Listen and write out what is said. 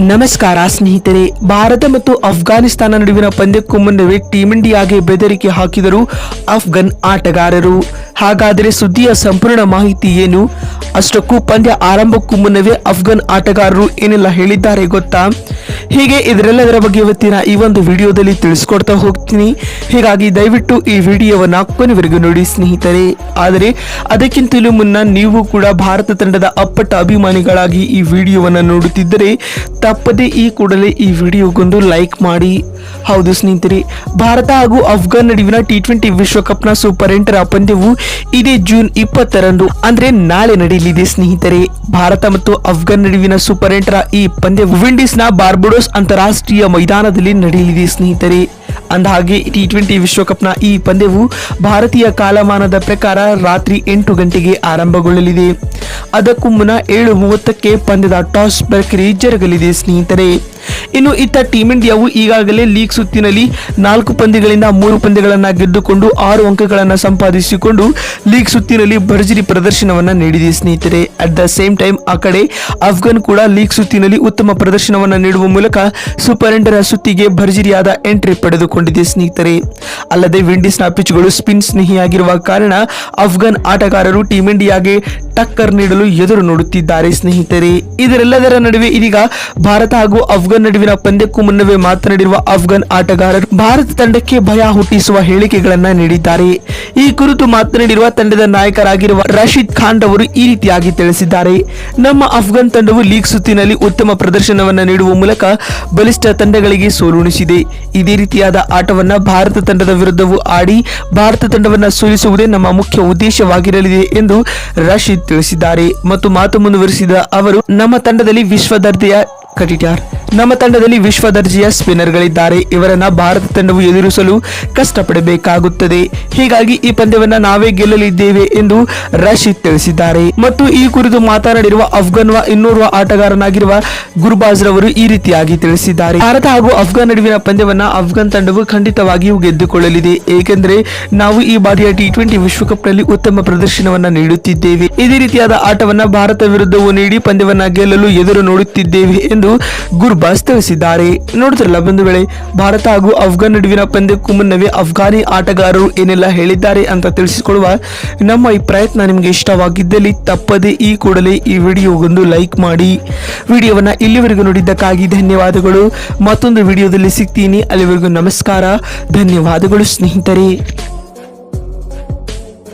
ನಮಸ್ಕಾರ ಸ್ನೇಹಿತರೆ. ಭಾರತ ಮತ್ತು ಅಫ್ಘಾನಿಸ್ತಾನ ನಡುವಿನ ಪಂದ್ಯಕ್ಕೂ ಮುನ್ನವೇ ಟೀಂ ಇಂಡಿಯಾಗೆ ಬೆದರಿಕೆ ಹಾಕಿದರು ಅಫ್ಘಾನ್ ಆಟಗಾರರು. ಹಾಗಾದರೆ ಸುದ್ದಿಯ ಸಂಪೂರ್ಣ ಮಾಹಿತಿ ಏನು? ಅಷ್ಟಕ್ಕೂ ಪಂದ್ಯ ಆರಂಭಕ್ಕೂ ಮುನ್ನವೇ ಅಫ್ಘಾನ್ ಆಟಗಾರರು ಏನೆಲ್ಲ ಹೇಳಿದ್ದಾರೆ ಗೊತ್ತಾ? ಹೀಗೆ ಇದರೆಲ್ಲದರ ಬಗ್ಗೆ ಇವತ್ತಿನ ಈ ಒಂದು ವಿಡಿಯೋದಲ್ಲಿ ತಿಳಿಸ್ಕೊಡ್ತಾ ಹೋಗ್ತೀನಿ. ಹೀಗಾಗಿ ದಯವಿಟ್ಟು ಈ ವಿಡಿಯೋವನ್ನ ಕೊನೆವರೆಗೂ ನೋಡಿ ಸ್ನೇಹಿತರೆ. ಆದರೆ ಅದಕ್ಕಿಂತಲೂ ಮುನ್ನ ನೀವು ಕೂಡ ಭಾರತ ತಂಡದ ಅಪ್ಪಟ ಅಭಿಮಾನಿಗಳಾಗಿ ಈ ವಿಡಿಯೋವನ್ನ ನೋಡುತ್ತಿದ್ದರೆ ತಪ್ಪದೆ ಈ ಕೂಡಲೇ ಈ ವಿಡಿಯೋಗೊಂದು ಲೈಕ್ ಮಾಡಿ. ಹೌದು ಸ್ನೇಹಿತರೆ, ಭಾರತ ಹಾಗೂ ಅಫ್ಘಾನ್ ನಡುವಿನ T20 ವಿಶ್ವಕಪ್ನ ಸೂಪರ್ 8ರ ಪಂದ್ಯವು ಇದೇ ಜೂನ್ 20ರಂದು ಅಂದ್ರೆ ನಾಳೆ ನಡೆಯಲಿದೆ ಸ್ನೇಹಿತರೆ. ಭಾರತ ಮತ್ತು ಅಫ್ಘಾನ್ ನಡುವಿನ ಸೂಪರ್ 8ರ ಈ ಪಂದ್ಯವು ವಿಂಡೀಸ್ನ ಬಾರ್ಬಡೋಸ್ ಅಂತಾರಾಷ್ಟ್ರೀಯ ಮೈದಾನದಲ್ಲಿ ನಡೆಯಲಿದೆ ಸ್ನೇಹಿತರೆ. ಅಂದಹಾಗೆ T20 ವಿಶ್ವಕಪ್ನ ಈ ಪಂದ್ಯವು ಭಾರತೀಯ ಕಾಲಮಾನದ ಪ್ರಕಾರ ರಾತ್ರಿ 8 ಗಂಟೆಗೆ ಆರಂಭಗೊಳ್ಳಲಿದೆ. ಅದಕ್ಕೂ ಮುನ್ನ 7:30ಕ್ಕೆ ಪಂದ್ಯದ ಟಾಸ್ ಪ್ರಕ್ರಿಯೆ ಜರುಗಲಿದೆ ಸ್ನೇಹಿತರೆ. ಇನ್ನು ಇತ್ತ ಟೀಂ ಇಂಡಿಯಾವು ಈಗಾಗಲೇ ಲೀಗ್ ಸುತ್ತಿನಲ್ಲಿ 4 ಪಂದ್ಯಗಳಿಂದ 3 ಪಂದ್ಯಗಳನ್ನು ಗೆದ್ದುಕೊಂಡು 6 ಅಂಕಗಳನ್ನು ಸಂಪಾದಿಸಿಕೊಂಡು ಲೀಗ್ ಸುತ್ತಿನಲ್ಲಿ ಭರ್ಜರಿ ಪ್ರದರ್ಶನವನ್ನ ನೀಡಿದೆ ಸ್ನೇಹಿತರೆ. ಅಟ್ ದ ಸೇಮ್ ಟೈಮ್ ಆ ಕಡೆ ಅಫ್ಘಾನ್ ಕೂಡ ಲೀಗ್ ಸುತ್ತಿನಲ್ಲಿ ಉತ್ತಮ ಪ್ರದರ್ಶನವನ್ನ ನೀಡುವ ಮೂಲಕ ಸೂಪರ್ 8ರ ಸುತ್ತಿಗೆ ಭರ್ಜರಿಯಾದ ಎಂಟ್ರಿ ಪಡೆದುಕೊಂಡಿದೆ ಸ್ನೇಹಿತರೆ. ಅಲ್ಲದೆ ವಿಂಡೀಸ್ನ ಪಿಚ್ಗಳು ಸ್ಪಿನ್ ಸ್ನೇಹಿಯಾಗಿರುವ ಕಾರಣ ಅಫ್ಘಾನ್ ಆಟಗಾರರು ಟೀಂ ಇಂಡಿಯಾಗೆ ಟಕ್ಕರ್ ನೀಡಲು ಎದುರು ನೋಡುತ್ತಿದ್ದಾರೆ ಸ್ನೇಹಿತರೆ. ಇದರೆಲ್ಲದರ ನಡುವೆ ಇದೀಗ ಭಾರತ ಹಾಗೂ ಅಫ್ಘಾನ್ ನಡುವಿನ ಪಂದ್ಯಕ್ಕೂ ಮುನ್ನವೇ ಮಾತನಾಡಿರುವ ಅಫ್ಘಾನ್ ಆಟಗಾರರು ಭಾರತ ತಂಡಕ್ಕೆ ಭಯ ಹುಟ್ಟಿಸುವ ಹೇಳಿಕೆಗಳನ್ನ ನೀಡಿದ್ದಾರೆ. ಈ ಕುರಿತು ಮಾತನಾಡಿರುವ ತಂಡದ ನಾಯಕರಾಗಿರುವ ರಶೀದ್ ಖಾನ್ ಅವರು ಈ ರೀತಿಯಾಗಿ ತಿಳಿಸಿದ್ದಾರೆ. ನಮ್ಮ ಅಫ್ಘಾನ್ ತಂಡವು ಲೀಗ್ ಸುತ್ತಿನಲ್ಲಿ ಉತ್ತಮ ಪ್ರದರ್ಶನವನ್ನ ನೀಡುವ ಮೂಲಕ ಬಲಿಷ್ಠ ತಂಡಗಳಿಗೆ ಸೋಲುಣಿಸಿದೆ. ಇದೇ ರೀತಿಯಾದ ಆಟವನ್ನ ಭಾರತ ತಂಡದ ವಿರುದ್ಧವೂ ಆಡಿ ಭಾರತ ತಂಡವನ್ನ ಸೋಲಿಸುವುದೇ ನಮ್ಮ ಮುಖ್ಯ ಉದ್ದೇಶವಾಗಿರಲಿದೆ ಎಂದು ರಶೀದ್ ತಿಳಿಸಿದ್ದಾರೆ. ಮತ್ತು ಮಾತು ಮುಂದುವರಿಸಿದ ಅವರು, ನಮ್ಮ ತಂಡದಲ್ಲಿ ವಿಶ್ವ ದರ್ಜೆಯ ಸ್ಪಿನ್ನರ್ಗಳಿದ್ದಾರೆ. ಇವರನ್ನ ಭಾರತ ತಂಡವು ಎದುರಿಸಲು ಕಷ್ಟಪಡಬೇಕಾಗುತ್ತದೆ. ಹೀಗಾಗಿ ಈ ಪಂದ್ಯವನ್ನ ನಾವೇ ಗೆಲ್ಲಲಿದ್ದೇವೆ ಎಂದು ರಶೀದ್ ತಿಳಿಸಿದ್ದಾರೆ. ಮತ್ತು ಈ ಕುರಿತು ಮಾತನಾಡಿರುವ ಅಫ್ಘಾನ್ ಇನ್ನೋರ್ವ ಆಟಗಾರನಾಗಿರುವ ಗುರ್ಬಾಜ್ ರವರು ಈ ರೀತಿಯಾಗಿ ತಿಳಿಸಿದ್ದಾರೆ. ಭಾರತ ಹಾಗೂ ಅಫ್ಘಾನ್ ನಡುವಿನ ಪಂದ್ಯವನ್ನ ಅಫ್ಘಾನ್ ತಂಡವು ಖಂಡಿತವಾಗಿಯೂ ಗೆದ್ದುಕೊಳ್ಳಲಿದೆ. ಏಕೆಂದರೆ ನಾವು ಈ ಬಾರಿಯ T20 ವಿಶ್ವಕಪ್ನಲ್ಲಿ ಉತ್ತಮ ಪ್ರದರ್ಶನವನ್ನ ನೀಡುತ್ತಿದ್ದೇವೆ. ಇದೇ ರೀತಿಯಾದ ಆಟವನ್ನ ಭಾರತ ವಿರುದ್ಧವೂ ನೀಡಿ ಪಂದ್ಯವನ್ನ ಗೆಲ್ಲಲು ಎದುರು ನೋಡುತ್ತಿದ್ದೇವೆ ಎಂದು ಗುರ್ಬಾಜ್ ತಿಳಿಸಿದ್ದಾರೆ. ನೋಡ್ತಿರಲ್ಲ ಬಂಧುಗಳೇ, ಭಾರತ ಹಾಗೂ ಅಫ್ಘಾನ್ ನಡುವಿನ ಪಂದ್ಯಕ್ಕೂ ಮುನ್ನವೇ ಅಫ್ಘಾನಿ ಆಟಗಾರರು ಏನೆಲ್ಲ ಹೇಳಿದ್ದಾರೆ ಅಂತ ತಿಳಿಸಿಕೊಡುವ ನಮ್ಮ ಈ ಪ್ರಯತ್ನ ನಿಮಗೆ ಇಷ್ಟವಾಗಿದ್ದಲ್ಲಿ ತಪ್ಪದೆ ಈ ಕೂಡಲೇ ಈ ವಿಡಿಯೋಗೊಂದು ಲೈಕ್ ಮಾಡಿ. ವಿಡಿಯೋವನ್ನ ಇಲ್ಲಿವರೆಗೂ ನೋಡಿದ್ದಕ್ಕಾಗಿ ಧನ್ಯವಾದಗಳು. ಮತ್ತೊಂದು ವಿಡಿಯೋದಲ್ಲಿ ಸಿಗ್ತೀನಿ. ಅಲ್ಲಿವರೆಗೂ ನಮಸ್ಕಾರ, ಧನ್ಯವಾದಗಳು ಸ್ನೇಹಿತರೆ.